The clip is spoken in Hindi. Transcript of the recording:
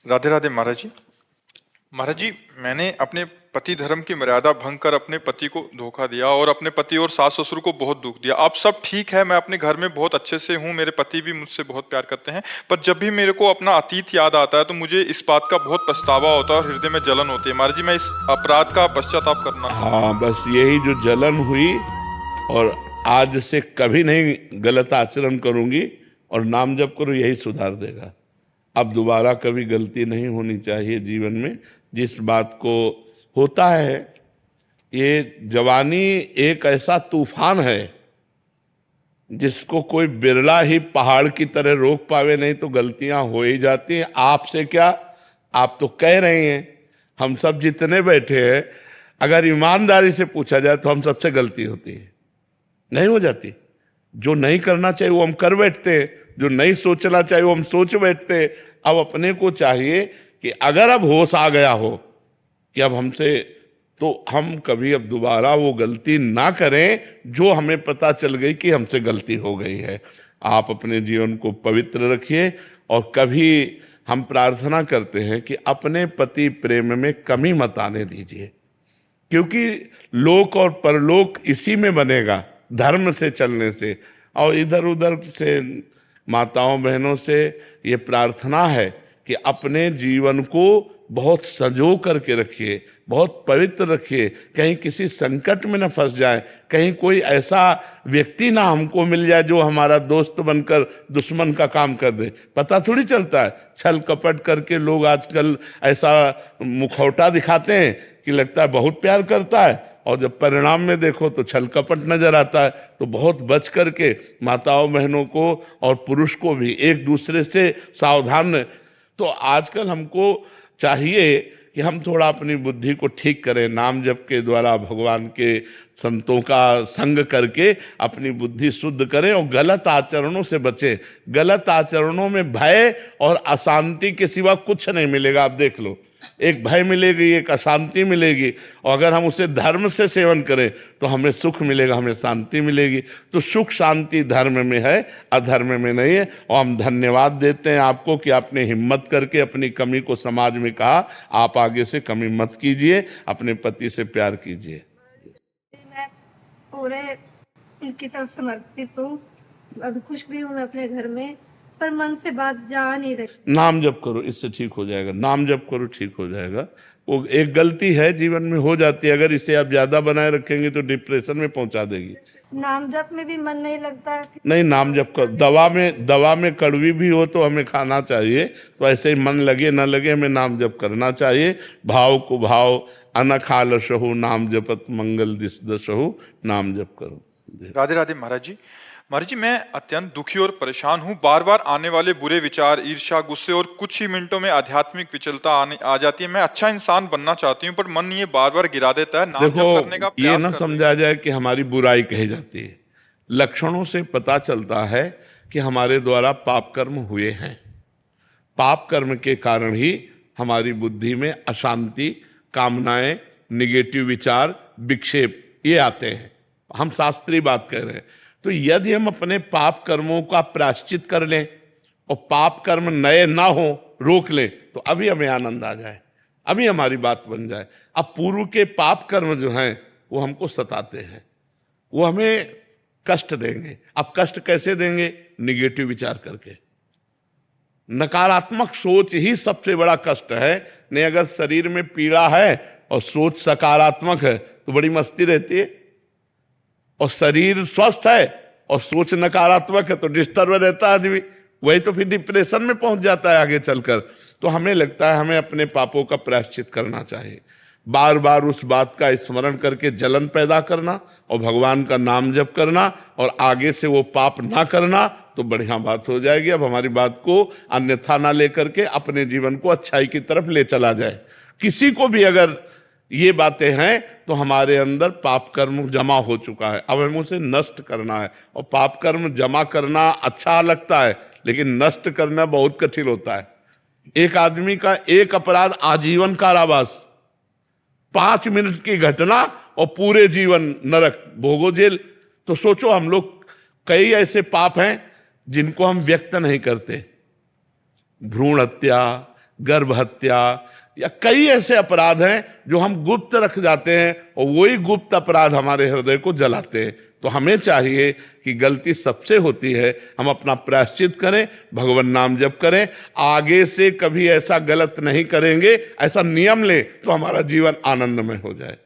राधे राधे महाराज जी। महाराज जी, मैंने अपने पति धर्म की मर्यादा भंग कर अपने पति को धोखा दिया और अपने पति और सास ससुर को बहुत दुख दिया। अब सब ठीक है, मैं अपने घर में बहुत अच्छे से हूँ, मेरे पति भी मुझसे बहुत प्यार करते हैं, पर जब भी मेरे को अपना अतीत याद आता है तो मुझे इस बात का बहुत पछतावा होता है और हृदय में जलन होती है। महाराज जी, मैं इस अपराध का पश्चाताप करना चाहता हूँ। हाँ, बस यही जो जलन हुई, और आज से कभी नहीं गलत आचरण करूंगी और नाम जप करो, यही सुधार देगा। अब दोबारा कभी गलती नहीं होनी चाहिए जीवन में। जिस बात को होता है, ये जवानी एक ऐसा तूफान है जिसको कोई बिरला ही पहाड़ की तरह रोक पावे, नहीं तो गलतियां हो ही जाती हैं। आपसे क्या, आप तो कह रहे हैं, हम सब जितने बैठे हैं, अगर ईमानदारी से पूछा जाए तो हम सबसे गलती होती है, नहीं हो जाती। जो नहीं करना चाहिए वो हम कर बैठते हैं, जो नहीं सोचना चाहिए वो हम सोच बैठते हैं। अब अपने को चाहिए कि अगर अब होश आ गया हो कि अब हमसे, तो हम कभी अब दोबारा वो गलती ना करें जो हमें पता चल गई कि हमसे गलती हो गई है। आप अपने जीवन को पवित्र रखिए और कभी हम प्रार्थना करते हैं कि अपने पति प्रेम में कमी मत आने दीजिए, क्योंकि लोक और परलोक इसी में बनेगा, धर्म से चलने से। और इधर उधर से माताओं बहनों से ये प्रार्थना है कि अपने जीवन को बहुत संजो करके रखिए, बहुत पवित्र रखिए, कहीं किसी संकट में न फंस जाए, कहीं कोई ऐसा व्यक्ति ना हमको मिल जाए जो हमारा दोस्त बनकर दुश्मन का काम कर दे। पता थोड़ी चलता है, छल कपट करके लोग आजकल ऐसा मुखौटा दिखाते हैं कि लगता है बहुत प्यार करता है, और जब परिणाम में देखो तो छल कपट नजर आता है। तो बहुत बच करके माताओं बहनों को और पुरुष को भी एक दूसरे से सावधान रहे। तो आजकल हमको चाहिए कि हम थोड़ा अपनी बुद्धि को ठीक करें, नाम जप के द्वारा भगवान के संतों का संग करके अपनी बुद्धि शुद्ध करें और गलत आचरणों से बचें। गलत आचरणों में भय और अशांति के सिवा कुछ नहीं मिलेगा। आप देख लो, एक भय मिलेगी, एक अशांति मिलेगी, और अगर हम उसे धर्म से सेवन करें तो हमें सुख मिलेगा, हमें शांति मिलेगी। तो सुख शांति धर्म में है, अधर्म में नहीं है। और हम धन्यवाद देते हैं आपको कि आपने हिम्मत करके अपनी कमी को समाज में कहा। आप आगे से कमी मत कीजिए, अपने पति से प्यार कीजिए। मैं पूरे उनकी तरफ समर्पित हूँ। अभी खुश भी हूँ मैं अपने घर में, पर मन से बात जा नहीं रही। नाम जप करो, इससे ठीक हो जाएगा। नाम जप करो, ठीक हो जाएगा। वो एक गलती है, जीवन में हो जाती है, अगर इसे आप ज्यादा बनाए रखेंगे तो डिप्रेशन में पहुंचा देगी। नाम जप में भी मन नहीं लगता है। नहीं, नाम जप करो। दवा में कड़वी भी हो तो हमें खाना चाहिए, तो ऐसे ही मन लगे न लगे हमें नाम जप करना चाहिए। भाव को भाव अनखालसहु नाम जपत मंगल दिस दसहु, नाम जप करो। राधे राधे महाराज जी। महाराज जी, मैं अत्यंत दुखी और परेशान हूँ। बार बार आने वाले बुरे विचार, ईर्ष्या, गुस्से और कुछ ही मिनटों में आध्यात्मिक विचलता आ जाती है। मैं अच्छा इंसान बनना चाहती हूँ पर मन ये बार बार गिरा देता है। नाम जप करने का देखो, ये प्रयास ना समझा जाए कि हमारी बुराई कही जाती है। लक्षणों से पता चलता है कि हमारे द्वारा पाप कर्म हुए हैं। पाप कर्म के कारण ही हमारी बुद्धि में अशांति, कामनाएं, निगेटिव विचार, विक्षेप ये आते हैं। हम शास्त्रीय बात कह रहे हैं। तो यदि हम अपने पाप कर्मों का प्रायश्चित कर लें और पाप कर्म नए ना हो, रोक लें, तो अभी हमें आनंद आ जाए, अभी हमारी बात बन जाए। अब पूर्व के पाप कर्म जो हैं वो हमको सताते हैं, वो हमें कष्ट देंगे। अब कष्ट कैसे देंगे? निगेटिव विचार करके। नकारात्मक सोच ही सबसे बड़ा कष्ट है। नहीं, अगर शरीर में पीड़ा है और सोच सकारात्मक है तो बड़ी मस्ती रहती है, और शरीर स्वस्थ है और सोच नकारात्मक है तो डिस्टर्ब रहता है आदमी। वही तो फिर डिप्रेशन में पहुंच जाता है आगे चलकर। तो हमें लगता है हमें अपने पापों का प्रायश्चित करना चाहिए, बार बार उस बात का स्मरण करके जलन पैदा करना और भगवान का नाम जप करना, और आगे से वो पाप ना करना, तो बढ़िया बात हो जाएगी। अब हमारी बात को अन्यथा ना लेकर के अपने जीवन को अच्छाई की तरफ ले चला जाए। किसी को भी अगर ये बातें हैं तो हमारे अंदर पाप कर्म जमा हो चुका है, अब हमें उसे नष्ट करना है। और पाप कर्म जमा करना अच्छा लगता है, लेकिन नष्ट करना बहुत कठिन होता है। एक आदमी का एक अपराध आजीवन कारावास, 5 मिनट की घटना और पूरे जीवन नरक भोगो, जेल। तो सोचो, हम लोग कई ऐसे पाप हैं जिनको हम व्यक्त नहीं करते। भ्रूण हत्या, गर्भ हत्या या कई ऐसे अपराध हैं जो हम गुप्त रख जाते हैं और वही गुप्त अपराध हमारे हृदय को जलाते हैं। तो हमें चाहिए कि गलती सबसे होती है, हम अपना प्रायश्चित करें, भगवान नाम जप करें, आगे से कभी ऐसा गलत नहीं करेंगे, ऐसा नियम ले तो हमारा जीवन आनंदमय हो जाए।